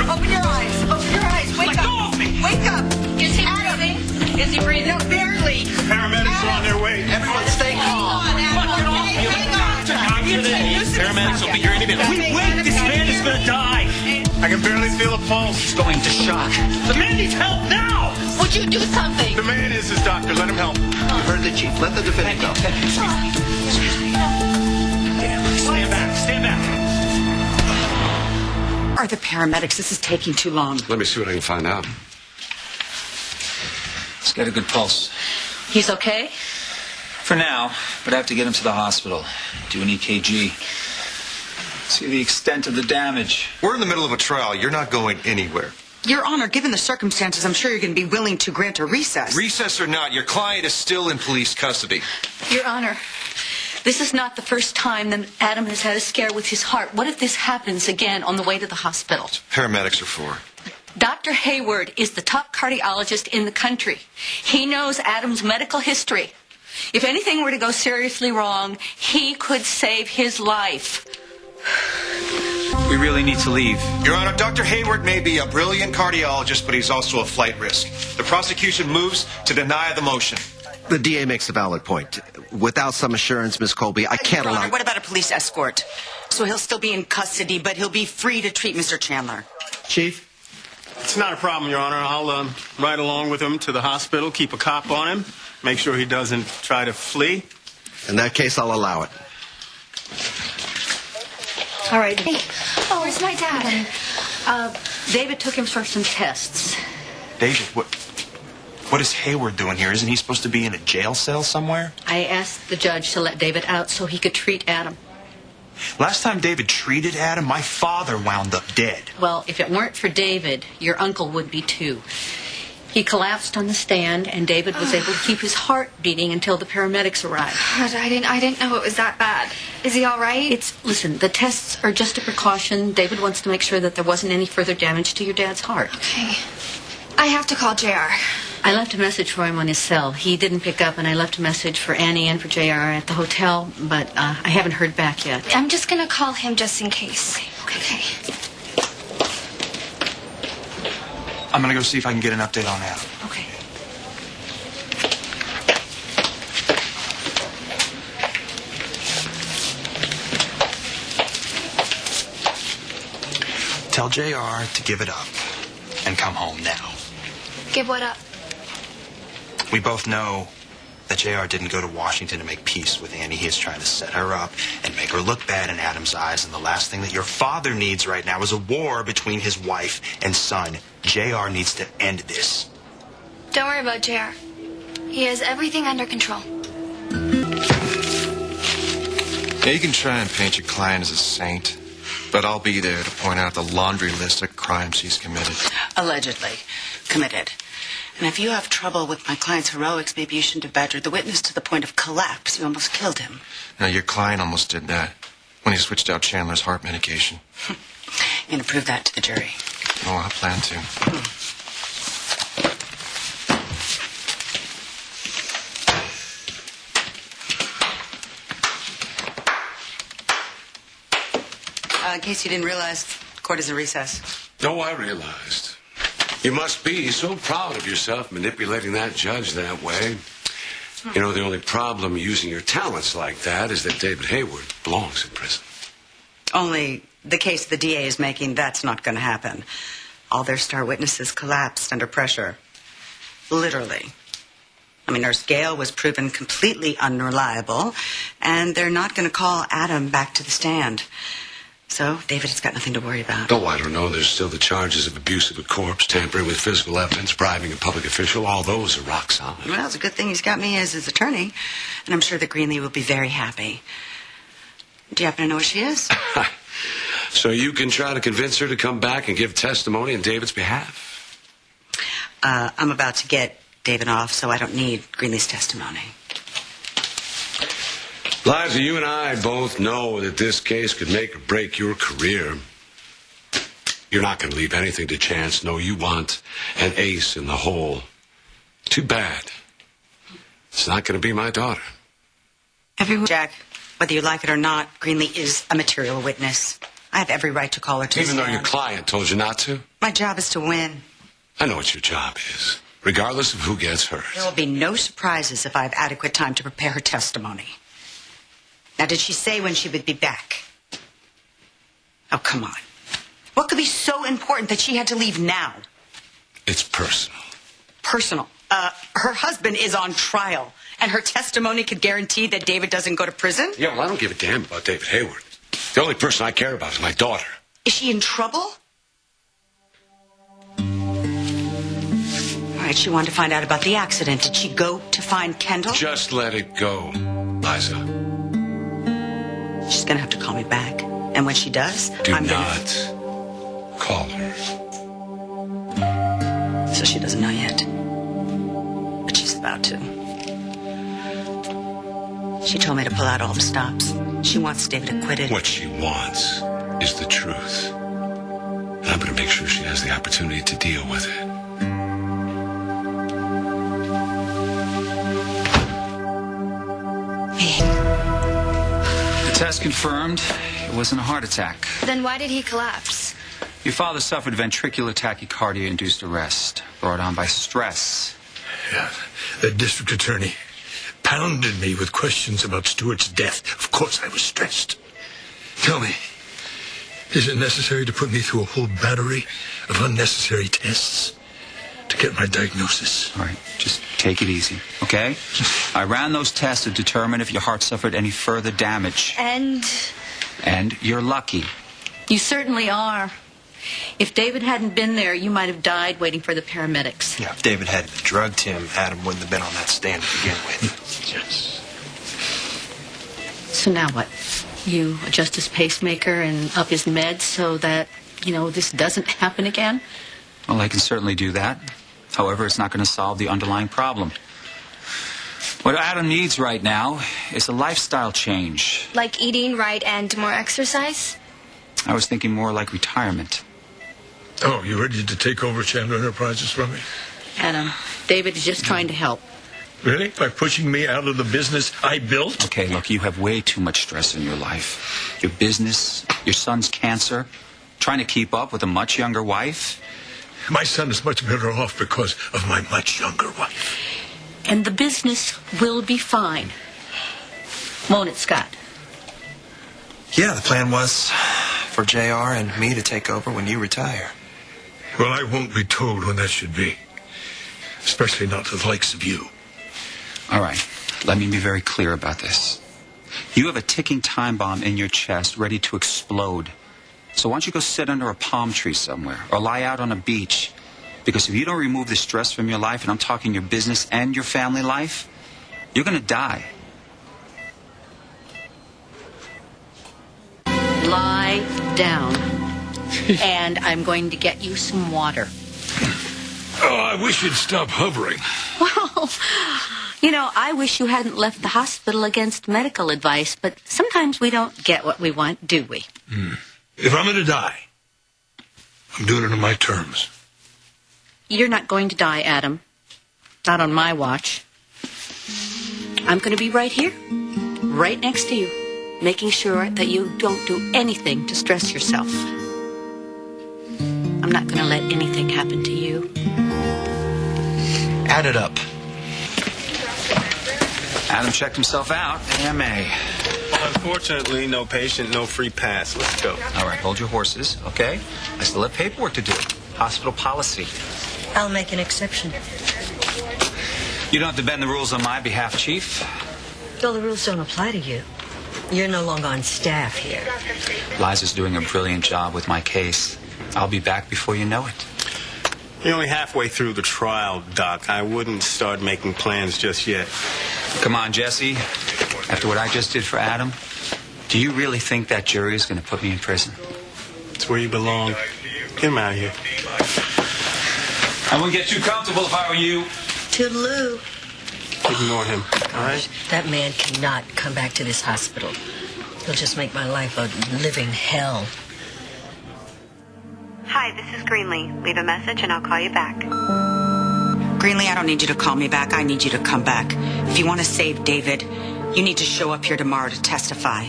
Open your eyes. Open your eyes. Wake Let up. go of me. Wake up. Is he breathing? Is he breathing? No, barely. Paramedics are on their way. Everyone stay calm. Paramedics will be here any minute. Wait, this man is gonna die. I can barely feel a pulse. He's going to shock. The man needs help now. Would you do something? The man is his doctor. Let him help. You heard the chief. Let the defendant go. Excuse me. Damn. Stand back. Stand back. Are the paramedics? This is taking too long. Let me see what I can find out. He's got a good pulse. He's okay? For now, but I have to get him to the hospital. Do an EKG. See the extent of the damage. We're in the middle of a trial. You're not going anywhere. Your Honor, given the circumstances, I'm sure you're going to be willing to grant a recess. Recess or not, your client is still in police custody. Your Honor, this is not the first time that Adam has had a scare with his heart. What if this happens again on the way to the hospital? Paramedics are for. Dr. Hayward is the top cardiologist in the country. He knows Adam's medical history. If anything were to go seriously wrong, he could save his life. We really need to leave. Your Honor, Dr. Hayward may be a brilliant cardiologist, but he's also a flight risk. The prosecution moves to deny the motion. The DA makes a valid point. Without some assurance, Miss Colby, I can't Your allow... Honor, what about a police escort? So he'll still be in custody, but he'll be free to treat Mr. Chandler. Chief? It's not a problem, Your Honor. I'll ride along with him to the hospital, keep a cop on him, make sure he doesn't try to flee. In that case, I'll allow it. All right. Hey, oh, where's my dad? David took him for some tests. David, what is Hayward doing here? Isn't he supposed to be in a jail cell somewhere? I asked the judge to let David out so he could treat Adam. Last time David treated Adam, my father wound up dead. Well, if it weren't for David, your uncle would be too. He collapsed on the stand, and David was able to keep his heart beating until the paramedics arrived. God, I didn't know it was that bad. Is he all right? Listen, the tests are just a precaution. David wants to make sure that there wasn't any further damage to your dad's heart. Okay. I have to call JR. I left a message for him on his cell. He didn't pick up, and I left a message for Annie and for JR at the hotel, but I haven't heard back yet. I'm just going to call him just in case. Okay. I'm gonna go see if I can get an update on Adam. Okay. Tell JR to give it up and come home now. Give what up? We both know that JR didn't go to Washington to make peace with Annie. He is trying to set her up and make her look bad in Adam's eyes. And the last thing that your father needs right now is a war between his wife and son. JR needs to end this. Don't worry about JR. He has everything under control. Yeah, you can try and paint your client as a saint, but I'll be there to point out the laundry list of crimes he's committed. Allegedly committed. And if you have trouble with my client's heroics, maybe you shouldn't have badgered the witness to the point of collapse. You almost killed him. Now, your client almost did that when he switched out Chandler's heart medication. You're going to prove that to the jury. Oh, I plan to. In case you didn't realize, court is in recess. Oh, I realized. You must be so proud of yourself manipulating that judge that way. You know, the only problem using your talents like that is that David Hayward belongs in prison. Only the case the DA is making, that's not going to happen. All their star witnesses collapsed under pressure. Literally. I mean, Nurse Gale was proven completely unreliable, and they're not going to call Adam back to the stand. So, David has got nothing to worry about. Oh, I don't know. There's still the charges of abuse of a corpse, tampering with physical evidence, bribing a public official. All those are rock solid. Well, it's a good thing he's got me as his attorney, and I'm sure that Greenlee will be very happy. Do you happen to know where she is? So you can try to convince her to come back and give testimony in David's behalf? I'm about to get David off, so I don't need Greenlee's testimony. Liza, you and I both know that this case could make or break your career. You're not going to leave anything to chance. No, you want an ace in the hole. Too bad. It's not going to be my daughter. Jack, whether you like it or not, Greenlee is a material witness. I have every right to call her to Even though stand. your client told you not to? My job is to win. I know what your job is, regardless of who gets hurt. There will be no surprises if I have adequate time to prepare her testimony. Now, did she say when she would be back? Oh, come on. What could be so important that she had to leave now? It's personal. Personal. Her husband is on trial, and her testimony could guarantee that David doesn't go to prison? Yeah, well, I don't give a damn about David Hayward. The only person I care about is my daughter. Is she in trouble? All right, she wanted to find out about the accident. Did she go to find Kendall? Just let it go, Liza. She's gonna have to call me back. And when she does, Do I'm not call her. So she doesn't know yet. But she's about to. She told me to pull out all the stops. She wants David acquitted. What she wants is the truth. And I'm going to make sure she has the opportunity to deal with it. The test confirmed it wasn't a heart attack. Then why did he collapse? Your father suffered ventricular tachycardia-induced arrest, brought on by stress. Yeah, the district attorney pounded me with questions about Stewart's death. Of course I was stressed. Tell me, is it necessary to put me through a whole battery of unnecessary tests to get my diagnosis? All right, just take it easy, okay? I ran those tests to determine if your heart suffered any further damage. And And you're lucky. You certainly are. If David hadn't been there, you might have died waiting for the paramedics. Yeah, if David hadn't drugged him, Adam wouldn't have been on that stand to begin with. Yes. So now what? You adjust his pacemaker and up his meds so that, this doesn't happen again? Well, I can certainly do that. However, it's not going to solve the underlying problem. What Adam needs right now is a lifestyle change. like eating right and more exercise? I was thinking more like retirement. Oh, you ready to take over Chandler Enterprises from me? Adam, David is just trying to help. Really? By pushing me out of the business I built? Okay, look, you have way too much stress in your life. Your business, your son's cancer, trying to keep up with a much younger wife. My son is much better off because of my much younger wife. And the business will be fine. Won't it, Scott? Yeah, the plan was for JR and me to take over when you retire. Well, I won't be told when that should be. Especially not to the likes of you. All right, let me be very clear about this. You have a ticking time bomb in your chest ready to explode. So why don't you go sit under a palm tree somewhere or lie out on a beach? Because if you don't remove the stress from your life, and I'm talking your business and your family life, you're going to die. Lie down. And I'm going to get you some water. Oh, I wish you'd stop hovering. Well, I wish you hadn't left the hospital against medical advice, but sometimes we don't get what we want, do we? If I'm going to die, I'm doing it on my terms. You're not going to die, Adam. Not on my watch. I'm going to be right here, right next to you, making sure that you don't do anything to stress yourself. I'm not going to let anything happen to you. Add it up. Adam checked himself out. AMA. Unfortunately, no patient, no free pass. Let's go. All right, hold your horses, okay? I still have paperwork to do. Hospital policy. I'll make an exception. You don't have to bend the rules on my behalf, Chief. Though the rules don't apply to you. You're no longer on staff here. Liza's doing a brilliant job with my case. I'll be back before you know it. You're only halfway through the trial, Doc. I wouldn't start making plans just yet. Come on, Jesse. After what I just did for Adam, do you really think that jury is going to put me in prison? It's where you belong. Get him out of here. I wouldn't get too comfortable if I were you. Toodaloo. Ignore him, all right? That man cannot come back to this hospital. He'll just make my life a living hell. Hi, this is Greenlee. Leave a message and I'll call you back. Greenlee, I don't need you to call me back. I need you to come back. If you want to save David, you need to show up here tomorrow to testify.